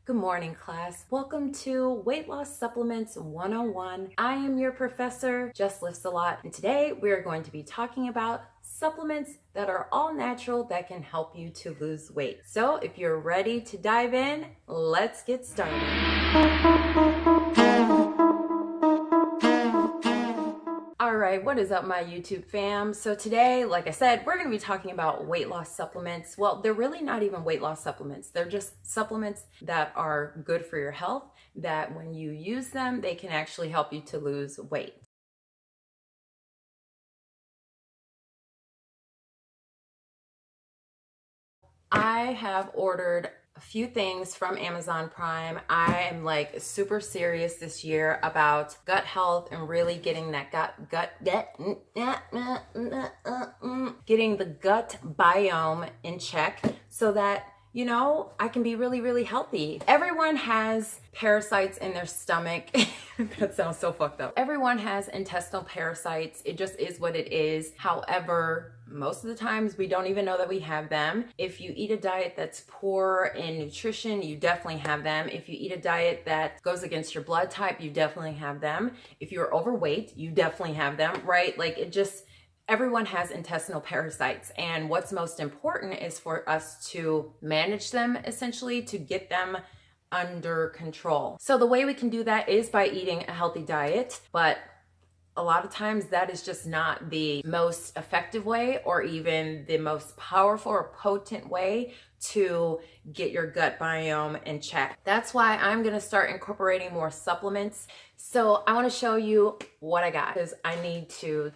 Good morning, class. Welcome to Weight Loss Supplements 101. I am your professor, Jess Lifts a Lot, and today we are going to be talking about supplements that are all natural that can help you to lose weight. So if you're ready to dive in, let's get started. All right, what is up, my YouTube fam? So today, like I said, we're going to be talking about weight loss supplements. Well, they're really not even weight loss supplements. They're just supplements that are good for your health, that when you use them, they can actually help you to lose weight. I have ordered a few things from Amazon Prime. I am like super serious this year about gut health and really getting that getting the gut biome in check so that I can be really healthy. Everyone has parasites in their stomach. That sounds so fucked up. Everyone has intestinal parasites. It just is what it is. However, most of the times we don't even know that we have them. If you eat a diet that's poor in nutrition, you definitely have them. If you eat a diet that goes against your blood type, you definitely have them. If you're overweight, you definitely have them, right? Everyone has intestinal parasites, and what's most important is for us to manage them, essentially, to get them under control. So the way we can do that is by eating a healthy diet, but a lot of times that is just not the most effective way or even the most powerful or potent way to get your gut biome in check. That's why I'm gonna start incorporating more supplements. So I wanna show you what I got, because I need to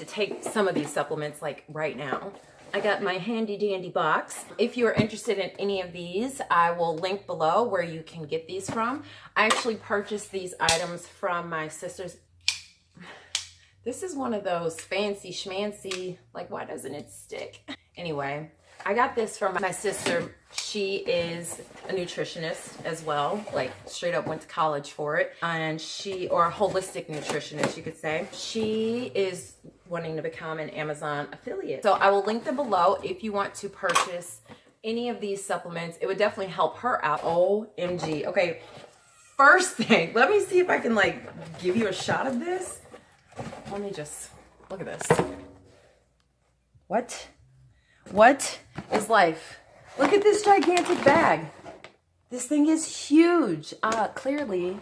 take some of these supplements like right now. I got my handy dandy box. If you're interested in any of these, I will link below where you can get these from. I actually purchased these items from my sister's. This is one of those fancy schmancy, like, why doesn't it stick? Anyway, I got this from my sister. She is a nutritionist as well, like straight up went to college for it. And or a holistic nutritionist, you could say. She is wanting to become an Amazon affiliate. So I will link them below if you want to purchase any of these supplements. It would definitely help her out. OMG. Okay, first thing, let me see if I can give you a shot of this. Let me just, look at this. What is life? Look at this gigantic bag. This thing is huge. Clearly,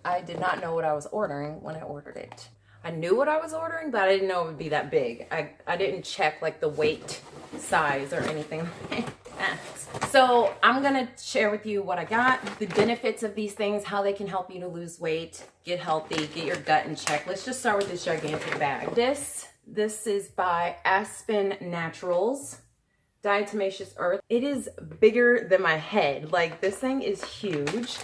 I did not know what I was ordering when I ordered it. I knew what I was ordering, but I didn't know it would be that big. I didn't check the weight size or anything like that. So I'm gonna share with you what I got, the benefits of these things, how they can help you to lose weight, get healthy, get your gut in check. Let's just start with this gigantic bag. This is by Aspen Naturals, Diatomaceous Earth. It is bigger than my head. This thing is huge.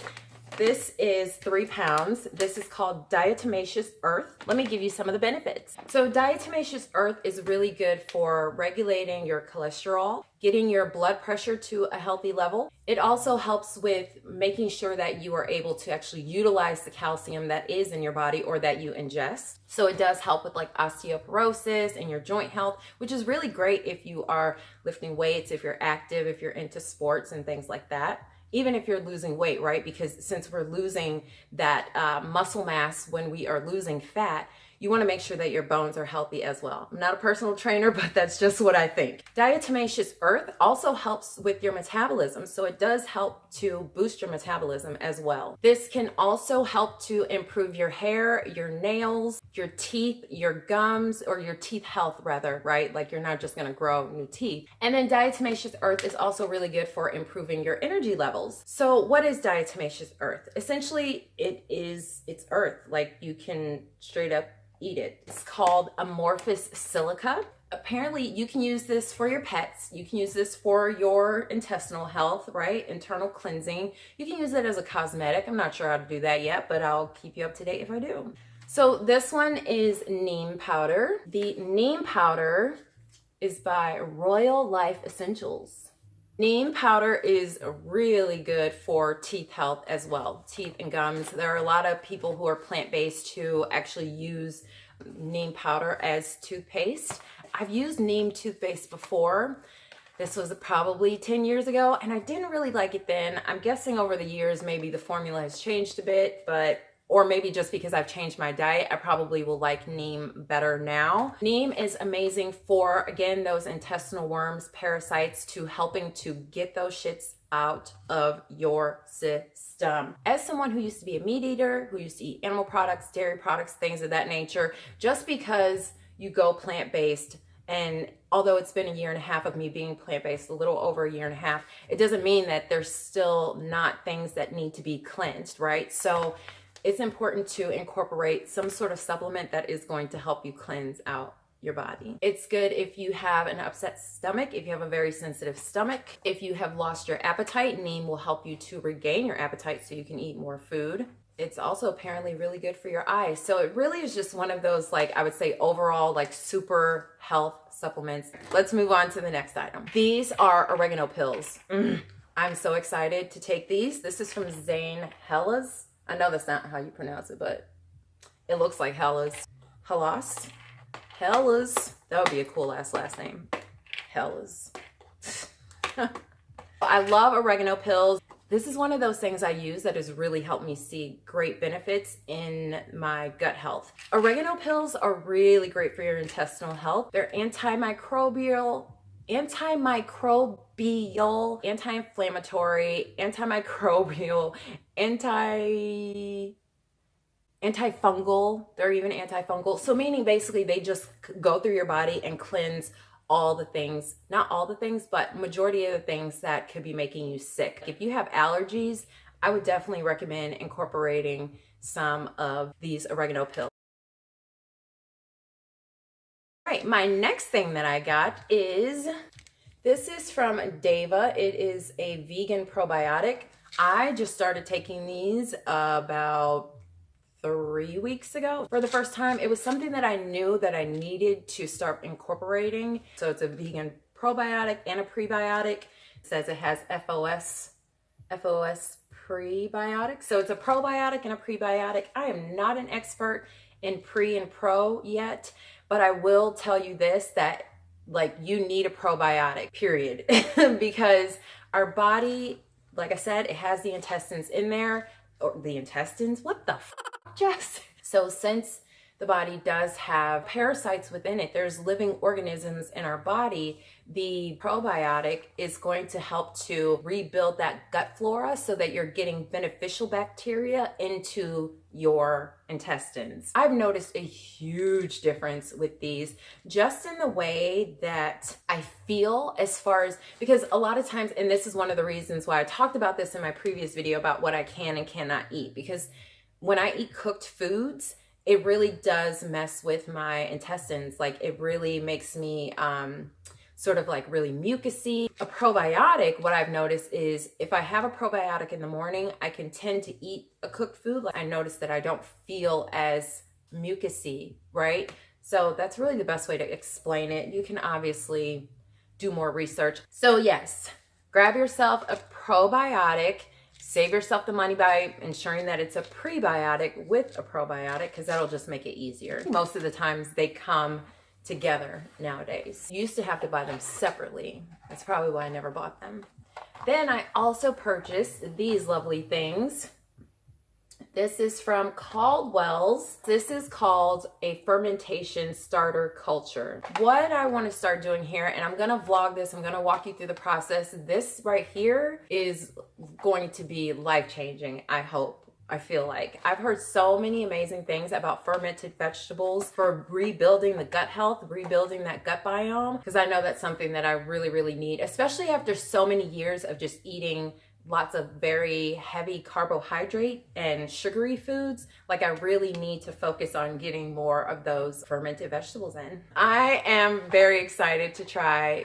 This is 3 pounds. This is called Diatomaceous Earth. Let me give you some of the benefits. So Diatomaceous Earth is really good for regulating your cholesterol, getting your blood pressure to a healthy level. It also helps with making sure that you are able to actually utilize the calcium that is in your body or that you ingest. So it does help with osteoporosis and your joint health, which is really great if you are lifting weights, if you're active, if you're into sports and things like that. Even if you're losing weight, right? Because since we're losing that muscle mass when we are losing fat, you want to make sure that your bones are healthy as well. I'm not a personal trainer, but that's just what I think. Diatomaceous Earth also helps with your metabolism, so it does help to boost your metabolism as well. This can also help to improve your hair, your nails, your teeth, your gums, or your teeth health rather, right? You're not just gonna grow new teeth. And then Diatomaceous Earth is also really good for improving your energy levels. So what is Diatomaceous Earth? Essentially, it's earth. You can straight up eat it. It's called amorphous silica. Apparently, you can use this for your pets. You can use this for your intestinal health, right? Internal cleansing. You can use it as a cosmetic. I'm not sure how to do that yet, but I'll keep you up to date if I do. So this one is neem powder. The neem powder is by Royal Life Essentials. Neem powder is really good for teeth health as well, teeth and gums. There are a lot of people who are plant-based who actually use neem powder as toothpaste. I've used neem toothpaste before. This was probably 10 years ago, and I didn't really like it then. I'm guessing over the years, maybe the formula has changed a bit, or maybe just because I've changed my diet, I probably will like neem better now. Neem is amazing for, again, those intestinal worms, parasites, to helping to get those shits out of your system. As someone who used to be a meat eater, who used to eat animal products, dairy products, things of that nature, just because you go plant-based, and although it's been a year and a half of me being plant-based, a little over a year and a half, it doesn't mean that there's still not things that need to be cleansed, right? So it's important to incorporate some sort of supplement that is going to help you cleanse out your body. It's good if you have an upset stomach, if you have a very sensitive stomach, if you have lost your appetite, neem will help you to regain your appetite so you can eat more food. It's also apparently really good for your eyes. So it really is just one of those, like, I would say overall, like, super health supplements. Let's move on to the next item. These are oregano pills. I'm so excited to take these. This is from Zane Hellas. I know that's not how you pronounce it, but it looks like Hellas. Hellas. Hellas. That would be a cool ass last name. Hellas. I love oregano pills. This is one of those things I use that has really helped me see great benefits in my gut health. Oregano pills are really great for your intestinal health. They're antimicrobial, anti-inflammatory, antimicrobial, antifungal. They're even antifungal. So meaning basically they just go through your body and cleanse all the things, not all the things, but majority of the things that could be making you sick. If you have allergies, I would definitely recommend incorporating some of these oregano pills. All right, my next thing that I got is, this is from Deva. It is a vegan probiotic. I just started taking these about 3 weeks ago for the first time. It was something that I knew that I needed to start incorporating. So it's a vegan probiotic and a prebiotic. It says it has FOS prebiotic. So it's a probiotic and a prebiotic. I am not an expert in pre and pro yet, but I will tell you this, that like you need a probiotic, period. Because our body, like I said, it has the intestines in there, or the intestines, what the Jess. So since the body does have parasites within it, there's living organisms in our body, the probiotic is going to help to rebuild that gut flora so that you're getting beneficial bacteria into your intestines. I've noticed a huge difference with these, just in the way that I feel, as far as, because a lot of times, and this is one of the reasons why I talked about this in my previous video about what I can and cannot eat, because when I eat cooked foods, it really does mess with my intestines. Like it really makes me sort of like really mucusy. A probiotic, what I've noticed is if I have a probiotic in the morning, I can tend to eat a cooked food. Like I notice that I don't feel as mucusy, right? So that's really the best way to explain it. You can obviously do more research. So yes, grab yourself a probiotic. Save yourself the money by ensuring that it's a prebiotic with a probiotic, because that'll just make it easier. Most of the times they come together nowadays. You used to have to buy them separately. That's probably why I never bought them. Then I also purchased these lovely things. This is from Caldwell's. This is called a fermentation starter culture. What I want to start doing here, and I'm going to vlog this, I'm going to walk you through the process. This right here is going to be life-changing, I hope. I feel like I've heard so many amazing things about fermented vegetables for rebuilding the gut health, rebuilding that gut biome, because I know that's something that I really, really need, especially after so many years of just eating lots of very heavy carbohydrate and sugary foods. Like I really need to focus on getting more of those fermented vegetables in. I am very excited to try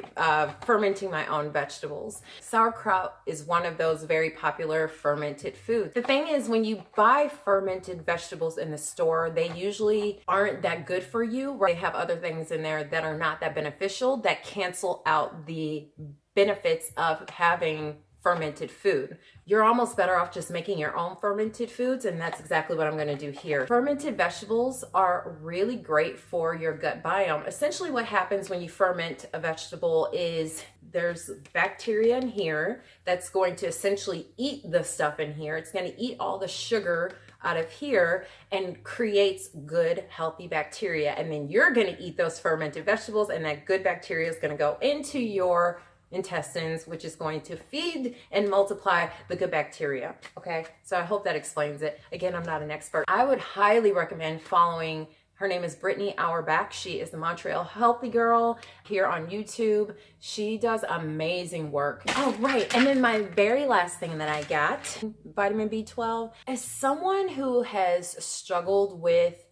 fermenting my own vegetables. Sauerkraut is one of those very popular fermented foods. The thing is, when you buy fermented vegetables in the store, they usually aren't that good for you. Right? They have other things in there that are not that beneficial, that cancel out the benefits of having fermented food. You're almost better off just making your own fermented foods, and that's exactly what I'm going to do here. Fermented vegetables are really great for your gut biome. Essentially what happens when you ferment a vegetable is there's bacteria in here that's going to essentially eat the stuff in here. It's going to eat all the sugar out of here and creates good, healthy bacteria. And then you're going to eat those fermented vegetables, and that good bacteria is going to go into your intestines, which is going to feed and multiply the good bacteria. Okay, so I hope that explains it. Again, I'm not an expert. I would highly recommend following, her name is Brittany Auerbach. She is the Montreal Healthy Girl here on YouTube. She does amazing work. Oh, right. And then my very last thing that I got, vitamin B12. As someone who has struggled with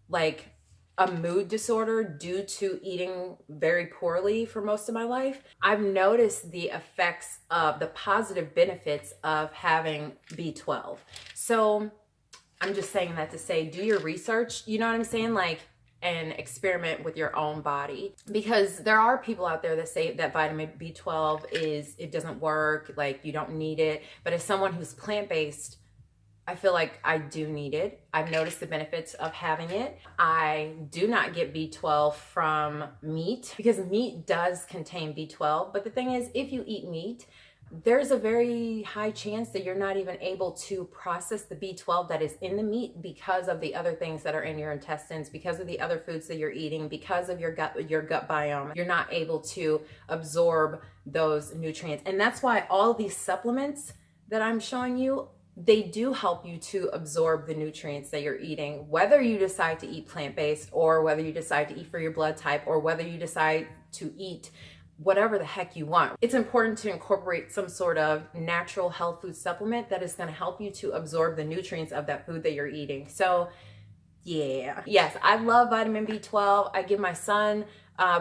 like a mood disorder due to eating very poorly for most of my life, I've noticed the effects of the positive benefits of having B12. So I'm just saying that to say, do your research, you know what I'm saying? Like, and experiment with your own body, because there are people out there that say that vitamin B12 it doesn't work, like you don't need it. But as someone who's plant-based, I feel like I do need it. I've noticed the benefits of having it. I do not get B12 from meat because meat does contain B12. But the thing is, if you eat meat, there's a very high chance that you're not even able to process the B12 that is in the meat because of the other things that are in your intestines, because of the other foods that you're eating, because of your gut biome. You're not able to absorb those nutrients. And that's why all these supplements that I'm showing you, they do help you to absorb the nutrients that you're eating, whether you decide to eat plant-based or whether you decide to eat for your blood type or whether you decide to eat whatever the heck you want. It's important to incorporate some sort of natural health food supplement that is going to help you to absorb the nutrients of that food that you're eating. So yeah, yes, I love vitamin B12. I give my son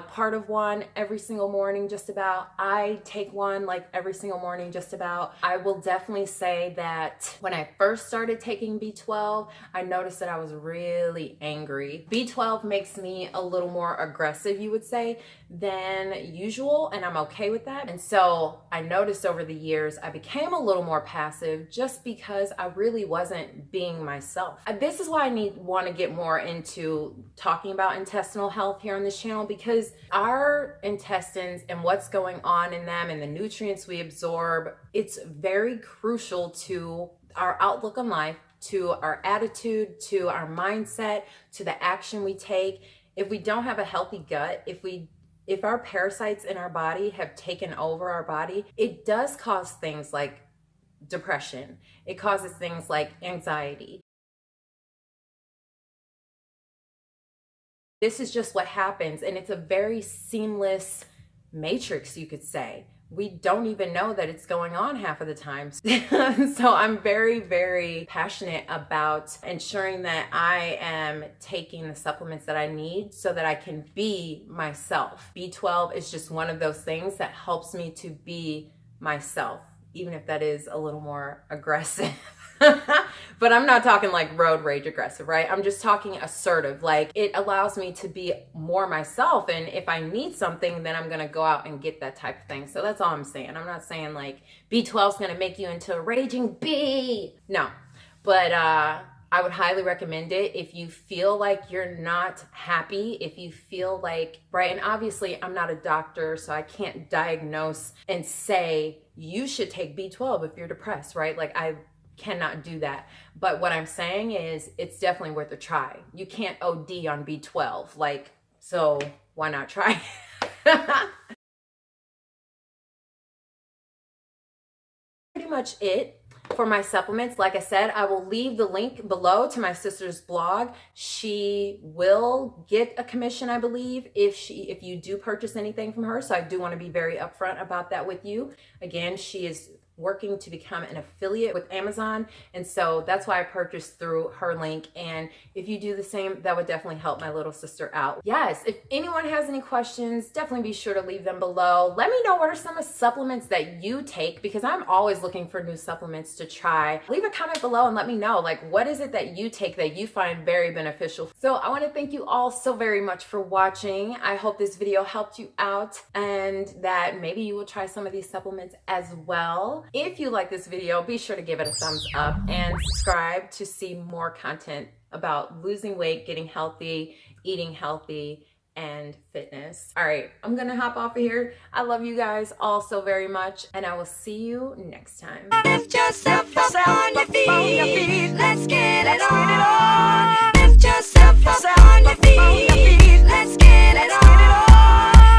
part of one every single morning, just about. I take one like every single morning, just about. I will definitely say that when I first started taking B12, I noticed that I was really angry. B12 makes me a little more aggressive, you would say, than usual, and I'm okay with that. And so I noticed over the years, I became a little more passive just because I really wasn't being myself. This is why I want to get more into talking about intestinal health here on this channel, because our intestines and what's going on in them and the nutrients we absorb, it's very crucial to our outlook on life, to our attitude, to our mindset, to the action we take. If we don't have a healthy gut, if our parasites in our body have taken over our body, it does cause things like depression. It causes things like anxiety. This is just what happens, and it's a very seamless matrix, you could say. We don't even know that it's going on half of the time. So I'm very, very passionate about ensuring that I am taking the supplements that I need so that I can be myself. B12 is just one of those things that helps me to be myself, even if that is a little more aggressive. But I'm not talking like road rage aggressive, right? I'm just talking assertive. Like, it allows me to be more myself. And if I need something, then I'm going to go out and get that type of thing. So that's all I'm saying. I'm not saying like B12 is going to make you into a raging bee. No, but I would highly recommend it if you feel like you're not happy, if you feel like, right? And obviously I'm not a doctor, so I can't diagnose and say you should take B12 if you're depressed, right? Like, I cannot do that. But what I'm saying is it's definitely worth a try. You can't OD on B12, like, so why not try? Pretty much it for my supplements. Like I said, I will leave the link below to my sister's blog. She will get a commission, I believe, if you do purchase anything from her. So I do want to be very upfront about that with you. Again, she is working to become an affiliate with Amazon, and so that's why I purchased through her link. And if you do the same, that would definitely help my little sister out. Yes, if anyone has any questions, definitely be sure to leave them below. Let me know what are some of the supplements that you take, because I'm always looking for new supplements to try. Leave a comment below and let me know, like, what is it that you take that you find very beneficial. So I want to thank you all so very much for watching. I hope this video helped you out and that maybe you will try some of these supplements as well. If you like this video, be sure to give it a thumbs up and subscribe to see more content about losing weight, getting healthy, eating healthy, and fitness. All right, I'm gonna hop off of here. I love you guys all so very much, and I will see you next time. Lift yourself up on your feet. Let's get